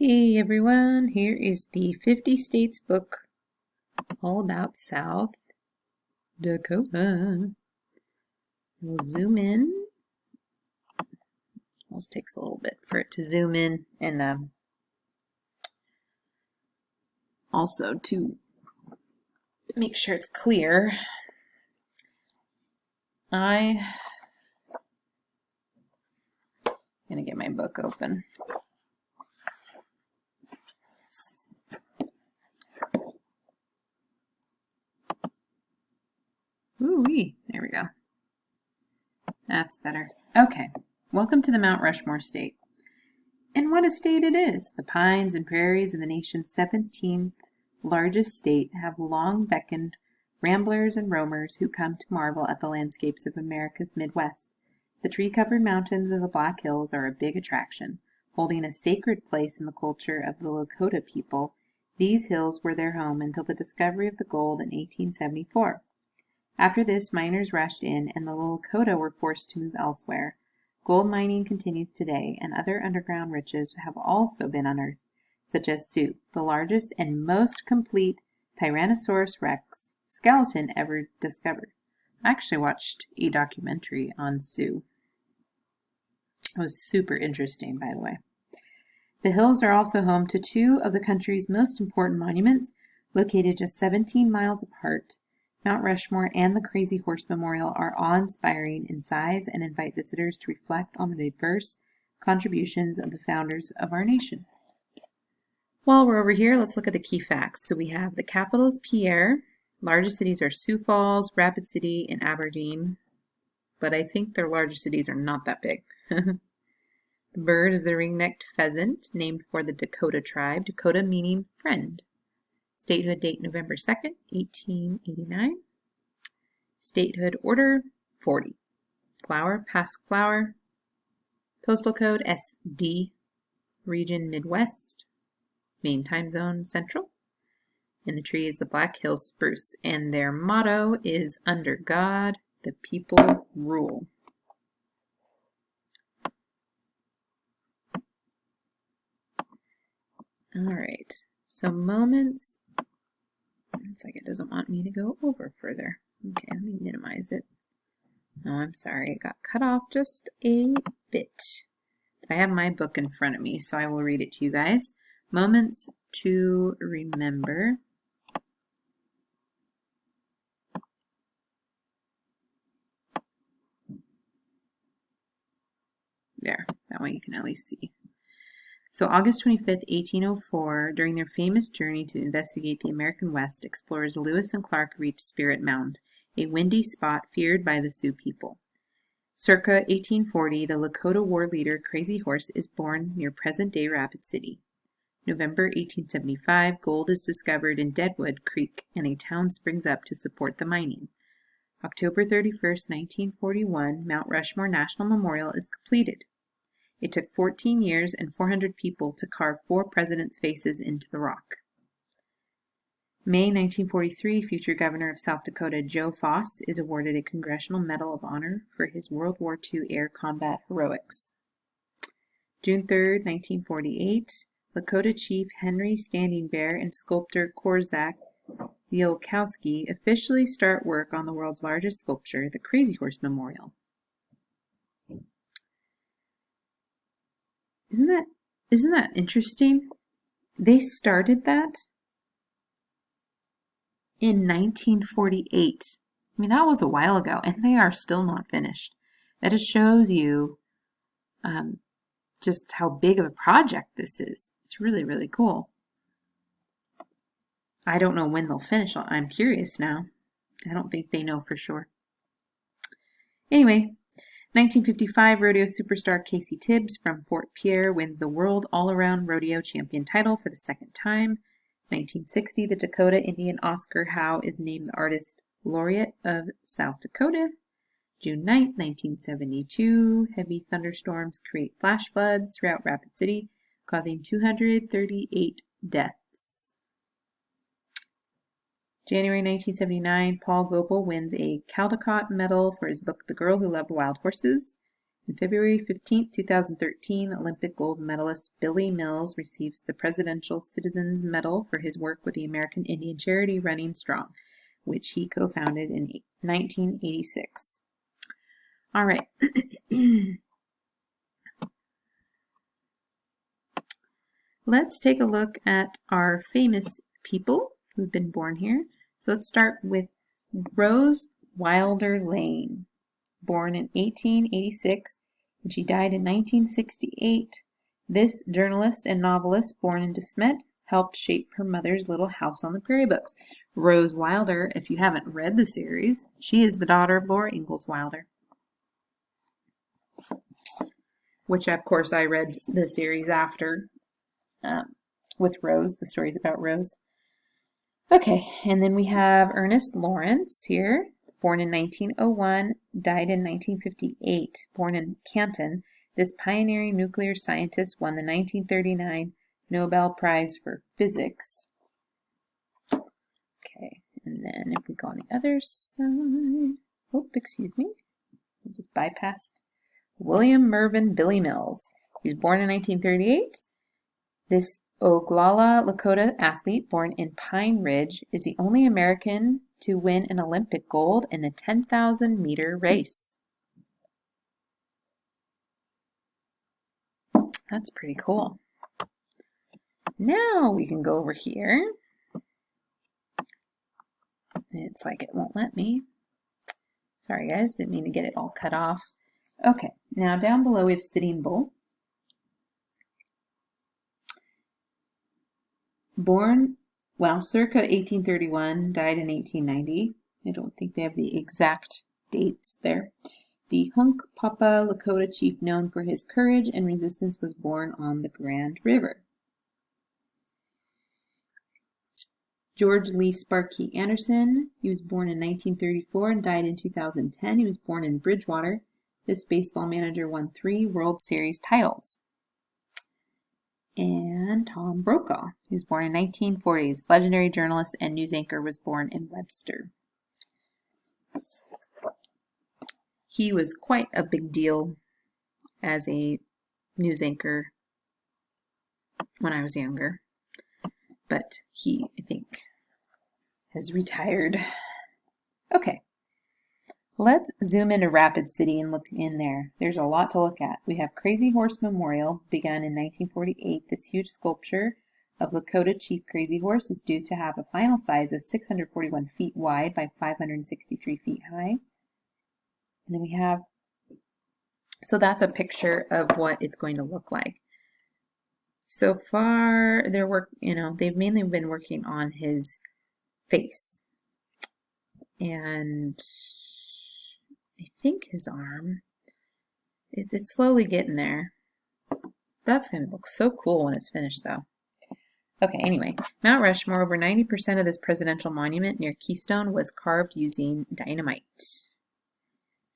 Hey everyone, here is the 50 States book all about South Dakota. We'll zoom in. It takes a little bit for it to zoom in and also to make sure it's clear. I'm gonna get my book open. Ooh-wee, there we go. That's better. Okay, welcome to the Mount Rushmore State. And what a state it is! The pines and prairies of the nation's 17th largest state have long beckoned ramblers and roamers who come to marvel at the landscapes of America's Midwest. The tree-covered mountains of the Black Hills are a big attraction, holding a sacred place in the culture of the Lakota people. These hills were their home until the discovery of the gold in 1874. After this, miners rushed in, and the Lakota were forced to move elsewhere. Gold mining continues today, and other underground riches have also been unearthed, such as Sioux, the largest and most complete Tyrannosaurus rex skeleton ever discovered. I actually watched a documentary on Sioux. It was super interesting, by the way. The hills are also home to two of the country's most important monuments, located just 17 miles apart. Mount Rushmore and the Crazy Horse Memorial are awe-inspiring in size and invite visitors to reflect on the diverse contributions of the founders of our nation. While we're over here, let's look at the key facts. So we have the capital is Pierre. Largest cities are Sioux Falls, Rapid City, and Aberdeen. But I think their largest cities are not that big. The bird is the ring-necked pheasant, named for the Dakota tribe, Dakota meaning friend. Statehood date November 2nd, 1889. Statehood order 40. Flower, Pasque flower. Postal code SD. Region Midwest. Main time zone Central. And the tree is the Black Hills spruce. And their motto is under God, the people rule. All right. So moments. It's like it doesn't want me to go over further. Okay, let me minimize it. Oh, I'm sorry. It got cut off just a bit. I have my book in front of me, so I will read it to you guys. Moments to remember. There, that way you can at least see. So August 25th, 1804, during their famous journey to investigate the American West, explorers Lewis and Clark reached Spirit Mound, a windy spot feared by the Sioux people. Circa 1840, the Lakota war leader Crazy Horse is born near present-day Rapid City. November 1875, gold is discovered in Deadwood Creek, and a town springs up to support the mining. October 31st, 1941, Mount Rushmore National Memorial is completed. It took 14 years and 400 people to carve 4 presidents' faces into the rock. May 1943, future governor of South Dakota Joe Foss is awarded a Congressional Medal of Honor for his World War II air combat heroics. June 3rd, 1948, Lakota chief Henry Standing Bear and sculptor Korczak Ziolkowski officially start work on the world's largest sculpture, the Crazy Horse Memorial. Isn't that interesting? They started that in 1948. I mean, that was a while ago, and they are still not finished. That just shows you just how big of a project this is. It's really, really cool. I don't know when they'll finish. I'm curious now. I don't think they know for sure. Anyway, 1955, rodeo superstar Casey Tibbs from Fort Pierre wins the World All-Around Rodeo Champion title for the second time. 1960, the Dakota Indian Oscar Howe is named the Artist Laureate of South Dakota. June 9, 1972, heavy thunderstorms create flash floods throughout Rapid City, causing 238 deaths. January 1979, Paul Goebel wins a Caldecott Medal for his book The Girl Who Loved Wild Horses. On February 15th, 2013, Olympic gold medalist Billy Mills receives the Presidential Citizens Medal for his work with the American Indian charity Running Strong, which he co-founded in 1986. All right. Let's take a look at our famous people who've been born here. So let's start with Rose Wilder Lane, born in 1886, and she died in 1968. This journalist and novelist, born in De Smet, helped shape her mother's Little House on the Prairie books. Rose Wilder, if you haven't read the series, she is the daughter of Laura Ingalls Wilder, which of course I read the series after with Rose, the stories about Rose. Okay, and then we have Ernest Lawrence here, born in 1901, died in 1958, born in Canton. This pioneering nuclear scientist won the 1939 Nobel Prize for Physics. Okay, and then if we go on the other side, oh, excuse me, I just bypassed William Mervyn Billy Mills. He was born in 1938. This Oglala Lakota athlete born in Pine Ridge is the only American to win an Olympic gold in the 10,000 meter race. That's pretty cool. Now we can go over here. It's like it won't let me. Sorry guys, didn't mean to get it all cut off. Okay, now down below we have Sitting Bull. Born, well, circa 1831, died in 1890. I don't think they have the exact dates there. The Hunkpapa Lakota chief known for his courage and resistance was born on the Grand River. George Lee Sparky Anderson, he was born in 1934 and died in 2010. He was born in Bridgewater. This baseball manager won 3 World Series titles. And Tom Brokaw, he was born in 1940s. Legendary journalist and news anchor, was born in Webster. He was quite a big deal as a news anchor when I was younger, but he, I think, has retired. Okay, let's zoom into Rapid City and look in there. There's a lot to look at. We have Crazy Horse Memorial, begun in 1948. This huge sculpture of Lakota Chief Crazy Horse is due to have a final size of 641 feet wide by 563 feet high. And then we have, so that's a picture of what it's going to look like. So far, they've mainly been working on his face. And I think his arm. It's slowly getting there. That's going to look so cool when it's finished, though. Okay, anyway, Mount Rushmore, over 90% of this presidential monument near Keystone was carved using dynamite.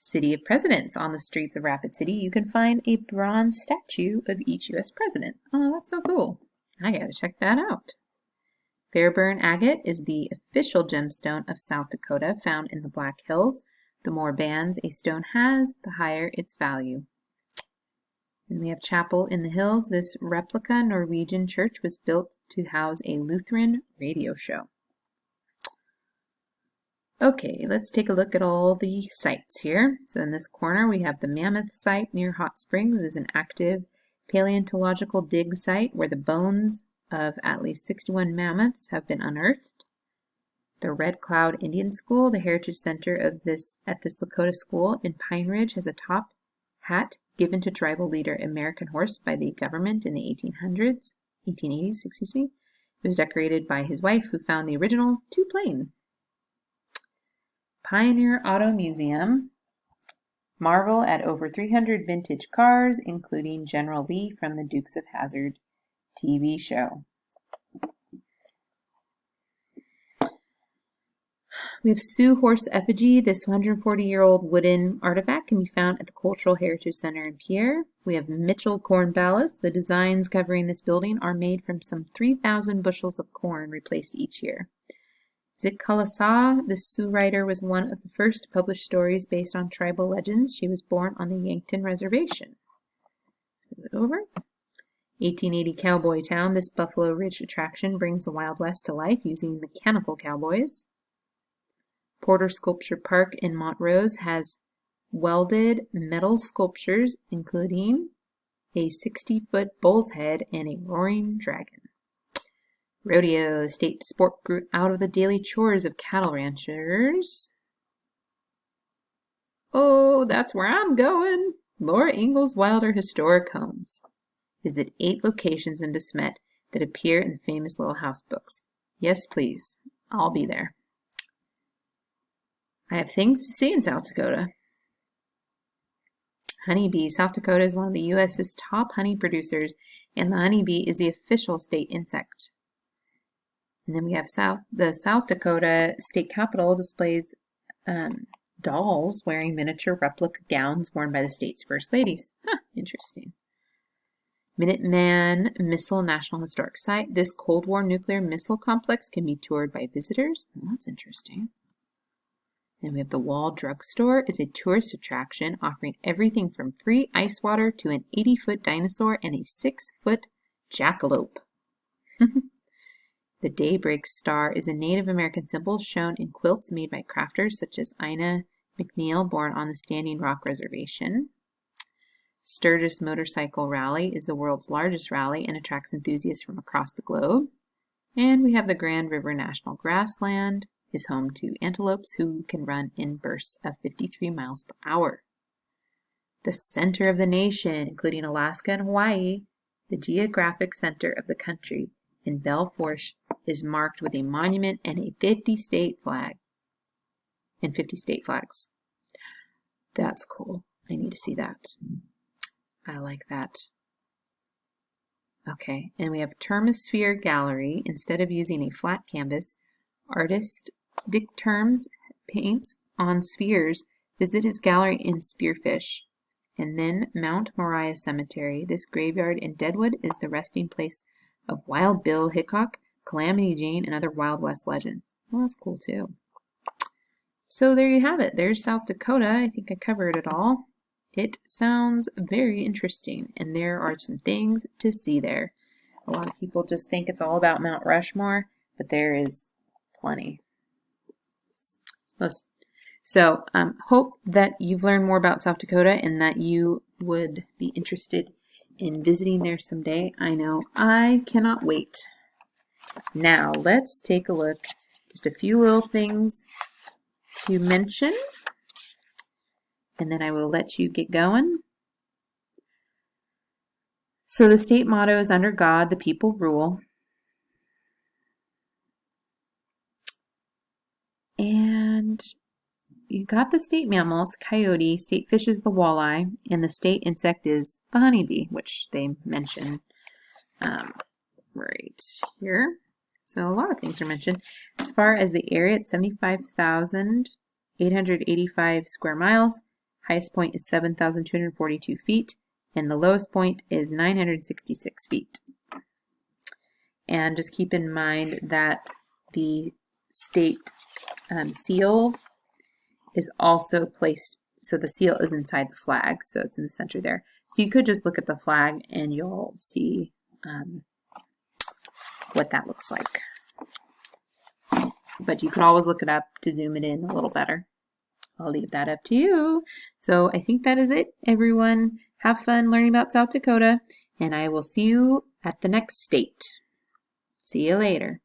City of Presidents. On the streets of Rapid City, you can find a bronze statue of each U.S. president. Oh, that's so cool. I gotta check that out. Fairburn agate is the official gemstone of South Dakota, found in the Black Hills. The more bands a stone has, the higher its value. And we have Chapel in the Hills. This replica Norwegian church was built to house a Lutheran radio show. Okay, let's take a look at all the sites here. So in this corner, we have the Mammoth site near Hot Springs. This is an active paleontological dig site where the bones of at least 61 mammoths have been unearthed. The Red Cloud Indian School, the heritage center of this Lakota school in Pine Ridge, has a top hat given to tribal leader American Horse by the government in the 1880s. It was decorated by his wife, who found the original two-plane. Pioneer Auto Museum. Marvel at over 300 vintage cars, including General Lee from the Dukes of Hazzard TV show. We have Sioux Horse effigy. This 140-year-old wooden artifact can be found at the Cultural Heritage Center in Pierre. We have Mitchell Corn Ballast. The designs covering this building are made from some 3,000 bushels of corn replaced each year. Zitkalasa, the Sioux writer, was one of the first to publish stories based on tribal legends. She was born on the Yankton Reservation. Move it over. 1880 Cowboy Town. This Buffalo Ridge attraction brings the Wild West to life using mechanical cowboys. Porter Sculpture Park in Montrose has welded metal sculptures, including a 60-foot bull's head and a roaring dragon. Rodeo, the state sport grew out of the daily chores of cattle ranchers. Oh, that's where I'm going. Laura Ingalls Wilder Historic Homes. Visit 8 locations in DeSmet that appear in the famous Little House books. Yes, please. I'll be there. I have things to see in South Dakota. Honeybee. South Dakota is one of the U.S.'s top honey producers, and the honeybee is the official state insect. And then we have the South Dakota State Capitol displays dolls wearing miniature replica gowns worn by the state's first ladies. Huh, interesting. Minuteman Missile National Historic Site. This Cold War nuclear missile complex can be toured by visitors. Well, that's interesting. And we have the Wall Drug Store is a tourist attraction offering everything from free ice water to an 80-foot dinosaur and a 6-foot jackalope. The Daybreak Star is a Native American symbol shown in quilts made by crafters such as Ina McNeil, born on the Standing Rock Reservation. Sturgis Motorcycle Rally is the world's largest rally and attracts enthusiasts from across the globe. And we have the Grand River National Grassland is home to antelopes who can run in bursts of 53 miles per hour. The center of the nation, including Alaska and Hawaii, the geographic center of the country in Belfort, is marked with a monument and a 50-state flag. And 50 state flags. That's cool. I need to see that. I like that. Okay, and we have Termosphere Gallery. Instead of using a flat canvas, artist Dick Terms paints on spheres. Visit his gallery in Spearfish. And then Mount Moriah Cemetery. This graveyard in Deadwood is the resting place of Wild Bill Hickok, Calamity Jane, and other Wild West legends. Well, that's cool too. So there you have it. There's South Dakota. I think I covered it all. It sounds very interesting, and there are some things to see there. A lot of people just think it's all about Mount Rushmore, but there is plenty. So hope that you've learned more about South Dakota and that you would be interested in visiting there someday. I know I cannot wait. Now let's take a look. Just a few little things to mention, and then I will let you get going. So the state motto is under God, the people rule. And you got the state mammal, it's coyote, state fish is the walleye, and the state insect is the honeybee, which they mention right here. So a lot of things are mentioned. As far as the area, it's 75,885 square miles. Highest point is 7,242 feet, and the lowest point is 966 feet. And just keep in mind that the state seal is also placed, so the seal is inside the flag, so it's in the center there. So you could just look at the flag and you'll see what that looks like. But you could always look it up to zoom it in a little better. I'll leave that up to you. So I think that is it, everyone. Have fun learning about South Dakota, and I will see you at the next state. See you later.